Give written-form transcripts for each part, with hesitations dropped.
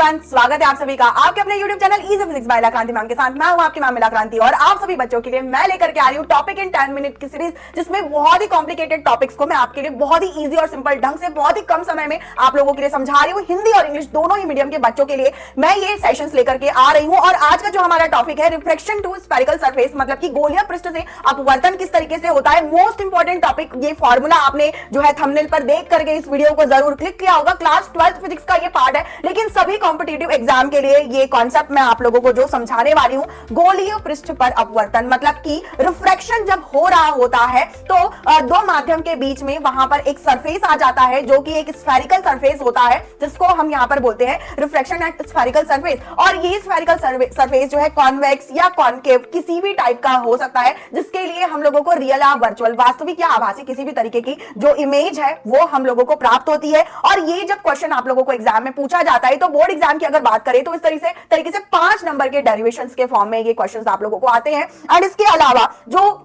Everyone, स्वागत है आप सभी का आपके अपने YouTube channel easy physics bye क्रांति मैम के साथ। मैं हूं आपकी मैम मिला क्रांति और आप सभी बच्चों के लिए मैं लेकर के आ रही हूं टॉपिक इन 10 मिनट की सीरीज, जिसमें बहुत ही कॉम्प्लिकेटेड टॉपिक्स को मैं आपके लिए बहुत ही इजी और सिंपल ढंग से बहुत ही कम समय में आप लोगों के लिए समझा रही हूं। हिंदी और इंग्लिश दोनों ही मीडियम के बच्चों के लिए मैं ये सेशंस लेकर के आ रही हूं। और आज का जो हमारा टॉपिक है रिफ्रैक्शन टू स्फेरिकल सरफेस, मतलब कि गोलीय पृष्ठ से अपवर्तन किस तरीके से होता है। मोस्ट इंपॉर्टेंट टॉपिक, ये फॉर्मूला आपने जो है थंबनेल पर देख करके इस वीडियो को जरूर क्लिक किया होगा। क्लास 12th फिजिक्स का ये पार्ट है, लेकिन सभी कॉम्पिटिटिव एग्जाम के लिए ये कॉन्सेप्ट मैं आप लोगों को जो समझाने वाली हूं, गोलीय पृष्ठ पर अपवर्तन, मतलब कि रिफ्रैक्शन जब हो रहा होता है तो दो माध्यम के बीच में वहां पर एक सरफेस आ जाता है जो कि एक स्फेरिकल सरफेस होता है, जिसको हम यहां पर बोलते हैं रिफ्रैक्शन एट स्फेरिकल सरफेस। और ये स्फेरिकल सरफेस जो है कॉन्वेक्स या कॉनकेव किसी भी टाइप का हो सकता है, जिसके लिए हम लोगों को रियल या वर्चुअल, वास्तविक या आभासी किसी भी तरीके की जो इमेज है वो हम लोगों को प्राप्त होती है। और ये जब क्वेश्चन आप लोगों को एग्जाम में पूछा जाता है तो बोर्ड एग्जाम की अगर बात करें तो इस तरीके से 5 नंबर के डेरिवेशंस के फॉर्म में ये क्वेश्चंस आप लोगों को आते हैं। एंड इसके अलावा जो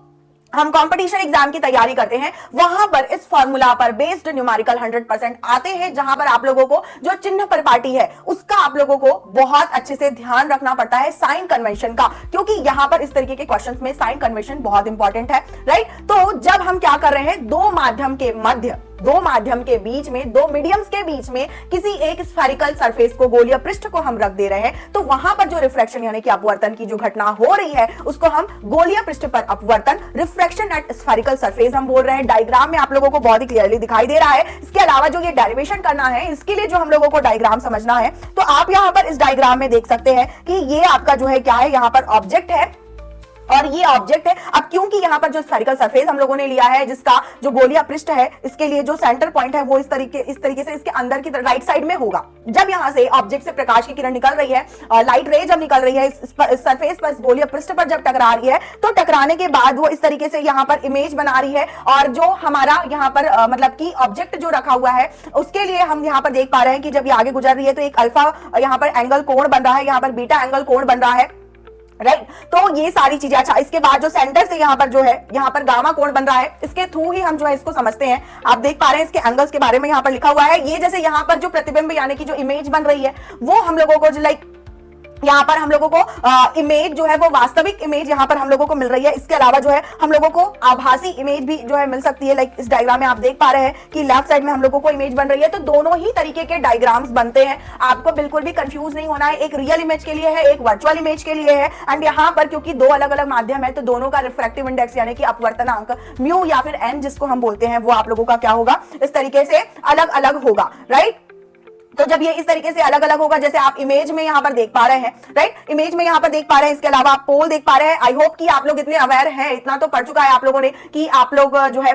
हम कंपटीशन एग्जाम की तैयारी करते हैं वहां पर इस फॉर्मूला पर बेस्ड न्यूमेरिकल 100% आते हैं, जहां पर आप लोगों को जो चिन्ह परिपाटी है उसका आप लोगों को बहुत अच्छे से ध्यान रखना पड़ता है, साइन कन्वेंशन का, क्योंकि यहां पर इस तरीके के क्वेश्चंस में साइन कन्वेंशन बहुत इंपॉर्टेंट है, राइट। तो जब हम क्या कर रहे हैं, दो माध्यम के बीच में, दो मीडियम्स के बीच में किसी एक स्फेरिकल सरफेस को, गोलीय पृष्ठ को हम रख दे रहे हैं, तो वहां पर जो रिफ्रैक्शन यानी कि अपवर्तन की जो घटना हो रही है उसको हम गोलीय पृष्ठ पर अपवर्तन, रिफ्रैक्शन एट स्फेरिकल सरफेस हम बोल रहे हैं। डायग्राम में आप लोगों को बहुत ही क्लियरली दिखाई दे रहा है। इसके अलावा जो ये डेरिवेशन करना है, इसके लिए जो हम लोगों को डायग्राम समझना है, तो आप यहां पर इस डायग्राम में देख सकते हैं कि ये आपका जो है क्या है, यहां पर ऑब्जेक्ट है और ये ऑब्जेक्ट है। अब क्योंकि यहां पर जो स्फेरिकल सरफेस हम लोगों ने लिया है, जिसका जो गोलीय पृष्ठ है, इसके लिए जो सेंटर पॉइंट है वो इस तरीके से इसके अंदर की राइट साइड में होगा। जब यहां से ऑब्जेक्ट से प्रकाश की किरण निकल रही है, लाइट रे जब निकल रही है इस सरफेस पर, इस गोलीय पृष्ठ पर जब टकरा रही है, तो टकराने के बाद वो इस तरीके से यहां पर इमेज बना रही है। और जो हमारा यहां पर मतलब कि ऑब्जेक्ट जो रखा हुआ है, उसके लिए हम यहां पर देख पा रहे हैं कि जब ये आगे गुजर रही है तो एक अल्फा यहां पर एंगल कोण बन रहा है, यहां पर बीटा एंगल कोण बन रहा है, राइट। तो ये सारी चीजें। अच्छा, इसके बाद जो सेंटर से यहाँ पर जो है, यहाँ पर गामा कोण बन रहा है, इसके थ्रू ही हम जो है इसको समझते हैं। आप देख पा रहे हैं इसके एंगल्स के बारे में यहाँ पर लिखा हुआ है। ये जैसे यहाँ पर जो प्रतिबिंब यानी कि जो इमेज बन रही है, वो हम लोगों को जो लाइक यहाँ पर हम लोगों को इमेज जो है वो वास्तविक इमेज यहाँ पर हम लोगों को मिल रही है। इसके अलावा जो है हम लोगों को आभासी इमेज भी जो है मिल सकती है। लाइक इस डायग्राम में आप देख पा रहे हैं कि लेफ्ट साइड में हम लोगों को इमेज बन रही है। तो दोनों ही तरीके के डायग्राम्स बनते हैं, आपको बिल्कुल भी कंफ्यूज नहीं होना है। एक रियल इमेज के लिए है, एक वर्चुअल इमेज के लिए है। एंड यहाँ पर क्योंकि दो अलग अलग माध्यम है, तो दोनों का रिफ्रैक्टिव इंडेक्स यानी कि अपवर्तनांक म्यू या फिर एन जिसको हम बोलते हैं, वो आप लोगों का क्या होगा, इस तरीके से अलग अलग होगा, राइट। तो जब ये इस तरीके से अलग अलग होगा, जैसे आप इमेज में यहाँ पर देख पा रहे हैं, राइट, इमेज में यहाँ पर देख पा रहे हैं। इसके अलावा आप पोल देख पा रहे हैं। आई होप कि आप लोग इतने अवेयर हैं, इतना तो पढ़ चुका है आप लोगों ने कि आप लोग जो है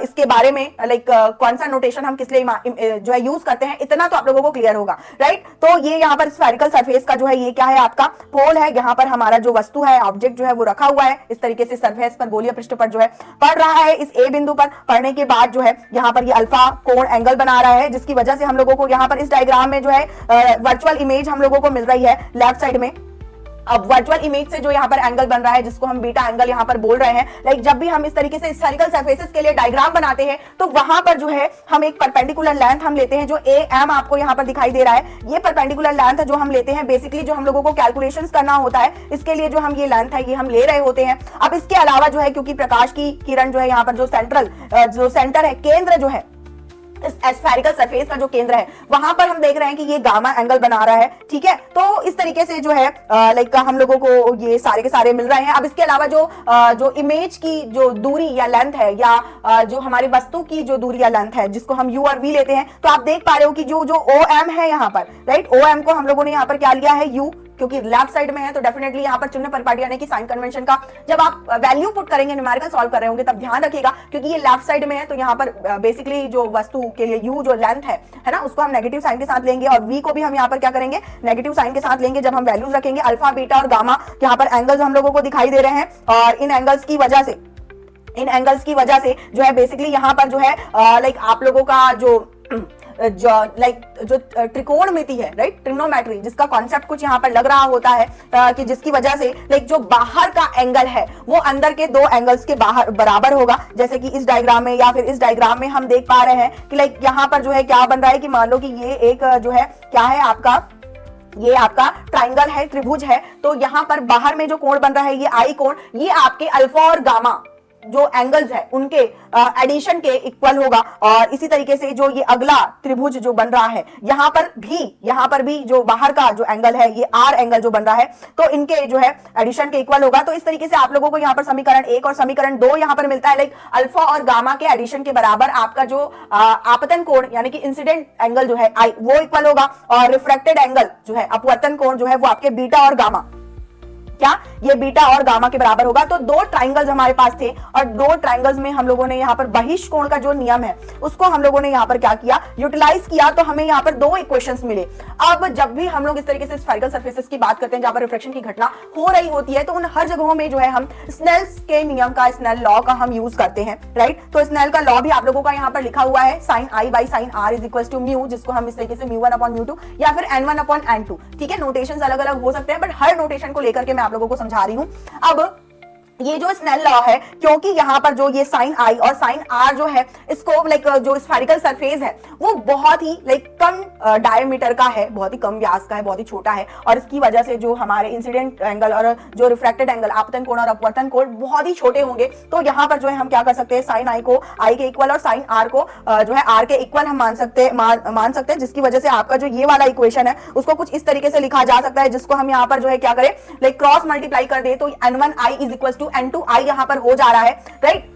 इसके बारे में लाइक कौन सा नोटेशन हम किस लिए जो है यूज करते हैं, इतना तो आप लोगों को क्लियर होगा, राइट। तो ये यहाँ पर स्फेरिकल सरफेस का जो है ये क्या है, आपका पोल है। यहाँ पर हमारा जो वस्तु है, ऑब्जेक्ट जो है वो रखा हुआ है इस तरीके से सरफेस पर, गोलीय पृष्ठ पर जो है पड़ रहा है। इस ए बिंदु पर पढ़ने के बाद जो है यहाँ पर ये अल्फा कोण एंगल बना रहा है, जिसकी वजह से हम लोगों को यहाँ पर इस डायग्राम में जो है वर्चुअल इमेज हम लोगों को मिल रही है लेफ्ट साइड में। अब वर्चुअल इमेज से जो यहाँ पर एंगल बन रहा है, जिसको हम बीटा एंगल यहाँ पर बोल रहे हैं, लाइक जब भी हम इस तरीके से स्फेरिकल सरफेसेस के लिए डायग्राम बनाते हैं, तो वहां पर जो है हम एक परपेंडिकुलर लेंथ हम लेते हैं, जो ए एम आपको यहाँ पर दिखाई दे रहा है। ये परपेंडिकुलर लेंथ जो हम लेते हैं, बेसिकली जो हम लोगों को कैलकुलेशंस करना होता है, इसके लिए जो हम ये लेंथ है ये हम ले रहे होते हैं। अब इसके अलावा जो है, क्योंकि प्रकाश की किरण जो है यहाँ पर जो सेंटर है, केंद्र जो है इस स्फेरिकल सरफेस का जो केंद्र है, वहां पर हम देख रहे हैं कि ये गामा एंगल बना रहा है, ठीक है। तो इस तरीके से जो है लाइक हम लोगों को ये सारे के सारे मिल रहे हैं। अब इसके अलावा जो इमेज की जो दूरी या लेंथ है, या जो हमारी वस्तु की जो दूरी या लेंथ है, जिसको हम यू और वी लेते हैं, तो आप देख पा रहे हो कि जो ओ एम है यहाँ पर, राइट, ओ एम को हम लोगों ने यहाँ पर क्या लिया है, यू, क्योंकि लेफ्ट साइड में है तो डेफिनेटली यहाँ पर चिन्ह परिपाटी यानी कि साइन कन्वेंशन का जब आप वैल्यू पुट करेंगे, न्यूमेरिकल सॉल्व कर रहे होंगे, तब ध्यान रखिएगा, क्योंकि ये लेफ्ट साइड में है तो यहाँ पर बेसिकली जो वस्तु के लिए यू जो लेंथ है ना, उसको हम नेगेटिव साइन के साथ लेंगे, और वी को भी हम यहाँ पर क्या करेंगे, नेगेटिव साइन के साथ लेंगे। जब हम वैल्यूज रखेंगे, अल्फा, बीटा और गामा, यहाँ पर एंगल्स हम लोगों को दिखाई दे रहे हैं, और इन एंगल्स की वजह से जो है बेसिकली यहाँ पर जो है लाइक आप लोगों का जो त्रिकोणमिति है, राइट, ट्रिग्नोमेट्री, जिसका कॉन्सेप्ट कुछ यहाँ पर लग रहा होता है कि जिसकी वजह से लाइक जो बाहर का एंगल है वो अंदर के दो एंगल्स के बाहर बराबर होगा। जैसे कि इस डायग्राम में या फिर इस डायग्राम में हम देख पा रहे हैं कि लाइक यहाँ पर जो है क्या बन रहा है कि मान लो कि ये एक जो है क्या है आपका ये आपका ट्राइंगल है, त्रिभुज है, तो यहां पर बाहर में जो कोण बन रहा है ये आई कोण, ये आपके अल्फा और गामा जो एंगल्स है उनके एडिशन के इक्वल होगा। और इसी तरीके से जो ये अगला त्रिभुज जो बन रहा है यहां पर भी जो बाहर का जो एंगल है ये आर एंगल जो बन रहा है तो इनके जो है एडिशन के इक्वल होगा। तो इस तरीके से आप लोगों को यहां पर समीकरण 1 और समीकरण 2 यहां पर मिलता है। लाइक अल्फा और गामा के एडिशन के बराबर आपका जो आपतन कोण यानी कि इंसिडेंट एंगल जो है आई वो इक्वल होगा, और रिफ्रैक्टेड एंगल जो है अपवर्तन कोण जो है वो आपके बीटा और गामा, क्या ये बीटा और गामा के बराबर होगा। तो दो ट्राइंगल्स हमारे पास थे और दो ट्राइंगल्स में हम लोगों ने यहाँ पर बहिष्कोण का जो नियम है उसको हम लोगों ने यहाँ पर क्या किया, यूटिलाइज किया, तो हमें यहाँ पर दो इक्वेशंस मिले। अब जब भी हम लोग इस तरीके से स्फेरिकल सरफेसेस की बात करते हैं जहां पर रिफ्लेक्शन की घटना हो रही होती है तो उन हर जगहों में जो है हम स्नेल्स के नियम का, स्नेल लॉ का हम यूज करते हैं, राइट। तो स्नेल का लॉ भी आप लोगों का यहाँ पर लिखा हुआ है, sine I by sine R is equal to mu, जिसको हम इस तरीके से म्यू 1 अपॉन म्यू 2 या फिर n1 अपॉन n2, ठीक है। नोटेशंस अलग अलग हो सकते हैं बट हर नोटेशन को लेकर के मैं आप लोगों को समझा रही हूं। अब ये जो स्नेल लॉ है, क्योंकि यहाँ पर जो ये साइन आई और साइन आर जो है इसको लाइक जो स्फेरिकल सरफेस है वो बहुत ही लाइक कम डायमीटर का है, बहुत ही कम व्यास का है, बहुत ही छोटा है, और इसकी वजह से जो हमारे इंसिडेंट एंगल और जो रिफ्रैक्टेड एंगल आपतन कोण और अपवर्तन कोण बहुत ही छोटे होंगे। तो यहाँ पर जो है हम क्या कर सकते हैं, साइन आई को आई के इक्वल और साइन आर को जो है आर के इक्वल हम मान सकते हैं, जिसकी वजह से आपका जो ये वाला इक्वेशन है उसको कुछ इस तरीके से लिखा जा सकता है, जिसको हम यहाँ पर जो है क्या करें, लाइक क्रॉस मल्टीप्लाई कर दे तो n1i is equal to n2i यहां पर हो जा रहा है, राइट।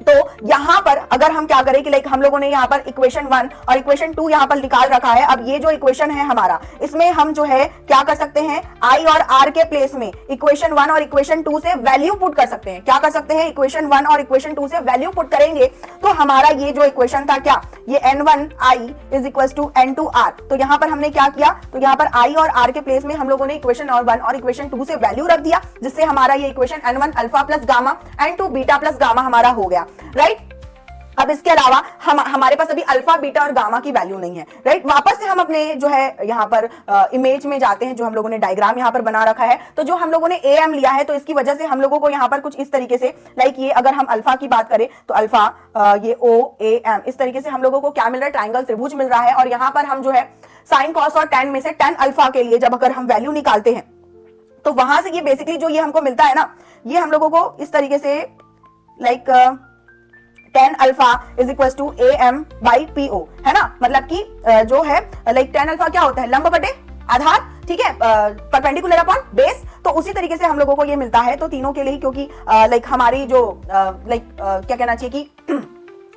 तो यहां पर अगर हम क्या करें कि लाइक हम लोगों ने यहां पर इक्वेशन 1 और इक्वेशन 2 यहां पर निकाल रखा है। अब ये जो इक्वेशन है हमारा, इसमें हम जो है क्या कर सकते हैं, आई और आर के प्लेस में इक्वेशन 1 और इक्वेशन 2 से वैल्यू पुट कर सकते हैं। क्या कर सकते हैं, इक्वेशन 1 और इक्वेशन 2 से वैल्यू पुट करेंगे तो हमारा ये जो इक्वेशन था क्या, ये n1i is equal to n2r। तो यहां पर हमने क्या किया, तो यहां पर आई और आर के प्लेस में हम लोगों ने इक्वेशन 1 और इक्वेशन 2 से वैल्यू रख दिया, जिससे हमारा ये equation n1 alpha plus gamma n2 beta plus gamma हमारा हो गया, राइट। अब इसके अलावा हमारे पास अभी अल्फा बीटा और गामा की वैल्यू नहीं है, राइट। वापस से हम अपने जो है यहाँ पर इमेज में जाते हैं, जो हम लोगों ने डायग्राम यहाँ पर बना रखा है। तो जो हम लोगों ने एम लिया है तो इसकी वजह से हम लोगों को यहाँ पर कुछ इस तरीके से, लाइक ये अगर हम अल्फा की बात करें तो अल्फा ये ओ ए एम, इस तरीके से हम लोगों को क्या मिल रहा है, ट्राइंगल त्रिभुज मिल रहा है। और यहाँ पर हम जो है साइन कॉस और tan में से tan अल्फा के लिए जब अगर हम वैल्यू निकालते हैं तो वहां से ये बेसिकली जो ये हमको मिलता है ना, ये हम लोगों को इस तरीके से like tan alpha is equal to A M by P O, है ना। मतलब कि जो है लाइक tan अल्फा क्या होता है, लंब बटे आधार, ठीक है, परपेंडिकुलर अपॉन बेस। तो उसी तरीके से हम लोगों को ये मिलता है। तो तीनों के लिए, क्योंकि लाइक हमारी जो लाइक क्या कहना चाहिए कि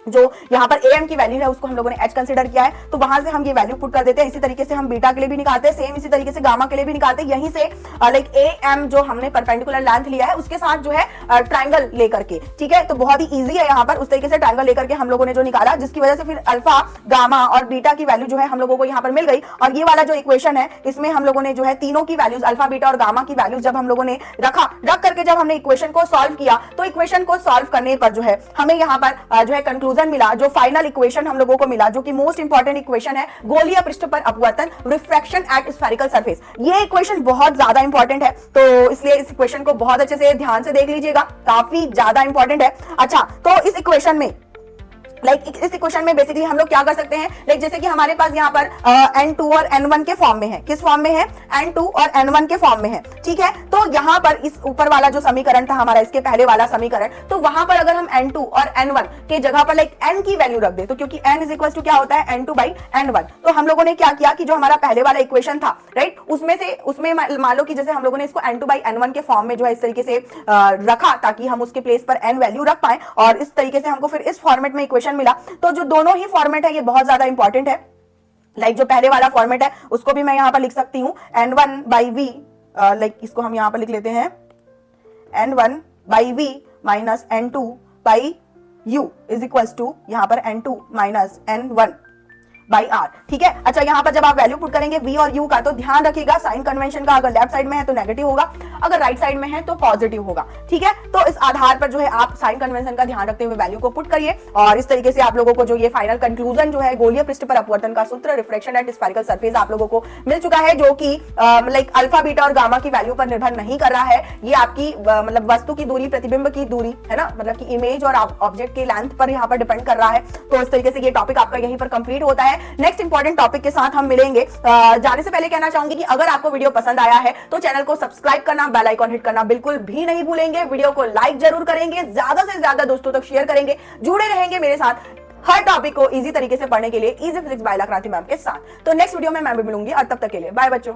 जो यहाँ पर am की वैल्यू है उसको हम लोगों ने h कंसीडर किया है, तो वहां से हम ये वैल्यू पुट कर देते हैं। इसी तरीके से हम बीटा के लिए भी निकालते हैं, सेम इसी तरीके से गामा के लिए भी निकालते हैं। यहीं से लाइक am जो हमने परपेंडिकुलर लेंथ लिया है उसके साथ जो है ट्राइंगल लेकर के, ठीक है। तो बहुत ही इजी है यहाँ पर उस तरीके से ट्राइंगल लेकर के हम लोगों ने जो निकाला, जिसकी वजह से फिर अल्फा गामा और बीटा की वैल्यू जो है हम लोगों को यहाँ पर मिल गई। और ये वाला जो इक्वेशन है इसमें हम लोगों ने जो है तीनों की वैल्यूज, अल्फा बीटा और गामा की वैल्यूज जब हम लोगों ने रख करके जब हमने इक्वेशन को सॉल्व किया तो इक्वेशन को सॉल्व करने पर जो है हमें यहाँ पर जो है कंक्लूजन मिला, जो फाइनल इक्वेशन हम लोगों को मिला, जो कि मोस्ट इंपॉर्टेंट इक्वेशन है, गोलीय पृष्ठ पर अपवर्तन, रिफ्रैक्शन एट स्फेरिकल सरफेस। ये इक्वेशन बहुत ज्यादा इंपॉर्टेंट है, तो इसलिए इस इक्वेशन को बहुत अच्छे से ध्यान से देख लीजिएगा, काफी ज्यादा इंपॉर्टेंट है। अच्छा, तो इस इक्वेशन में इस इक्वेशन में बेसिकली हम लोग क्या कर सकते हैं, जैसे कि हमारे पास यहाँ पर n2 और n1 के फॉर्म में है। किस फॉर्म में है, n2 और n1 के फॉर्म में है, ठीक है। तो यहाँ पर इस ऊपर वाला जो समीकरण था हमारा, इसके पहले वाला समीकरण, तो वहां पर अगर हम n2 और n1 के जगह पर लाइक n की वैल्यू रख दे, तो क्योंकि n इज इक्वल टू क्या होता है, n2 बाई n1, तो हम लोगों ने क्या किया कि जो हमारा पहले वाला इक्वेशन था, राइट, उसमें मान लो कि जैसे हम लोगों ने इसको n2 बाई n1 के फॉर्म में जो है इस तरीके से रखा ताकि हम उसके प्लेस पर n वैल्यू रख पाए, और इस तरीके से हमको फिर इस फॉर्मेट में इक्वेशन मिला। तो जो दोनों ही फॉर्मेट है ये बहुत ज्यादा इंपॉर्टेंट है। लाइक जो पहले वाला फॉर्मेट है उसको भी मैं यहां पर लिख सकती हूं n1 बाई वी, लाइक इसको हम यहां पर लिख लेते हैं n1 by V minus n2 by u is equal to यहां पर n2 minus n1 by are, ठीक है। अच्छा, यहाँ पर जब आप वैल्यू पुट करेंगे v और u का, तो ध्यान रखिएगा साइन कन्वेंशन का, अगर लेफ्ट साइड में है तो नेगेटिव होगा, अगर राइट साइड में है तो पॉजिटिव होगा, ठीक है। तो इस आधार पर जो है आप साइन कन्वेंशन का ध्यान रखते हुए वैल्यू को पुट करिए, और इस तरीके से आप लोगों को जो ये फाइनल कंक्लूजन जो है गोलीय पृष्ठ पर अपवर्तन का सूत्र, रिफ्लेक्शन एट स्फेरिकल सरफेस, आप लोगों को मिल चुका है, जो कि लाइक अल्फा बीटा और गामा की वैल्यू पर निर्भर नहीं कर रहा है। ये आपकी मतलब वस्तु की दूरी, प्रतिबिंब की दूरी, है ना, मतलब की इमेज और ऑब्जेक्ट के लेंथ पर यहाँ पर डिपेंड कर रहा है। तो इस तरीके से ये टॉपिक आपका यहीं पर कंप्लीट होता है। है नेक्स्ट इंपॉर्टेंट टॉपिक के साथ हम मिलेंगे। जाने से पहले कहना चाहूंगी कि अगर आपको वीडियो पसंद आया है तो चैनल को सब्सक्राइब करना, बेल आइकॉन हिट करना बिल्कुल भी नहीं भूलेंगे। वीडियो को लाइक जरूर करेंगे, ज्यादा से ज्यादा दोस्तों तक शेयर करेंगे, जुड़े रहेंगे मेरे साथ हर टॉपिक को इजी तरीके से पढ़ने के लिए इजी फिजिक्स बाय क्रांति मैम के साथ। तो नेक्स्ट वीडियो में मैं भी मिलूंगी और तब तक के लिए बाय बच्चों।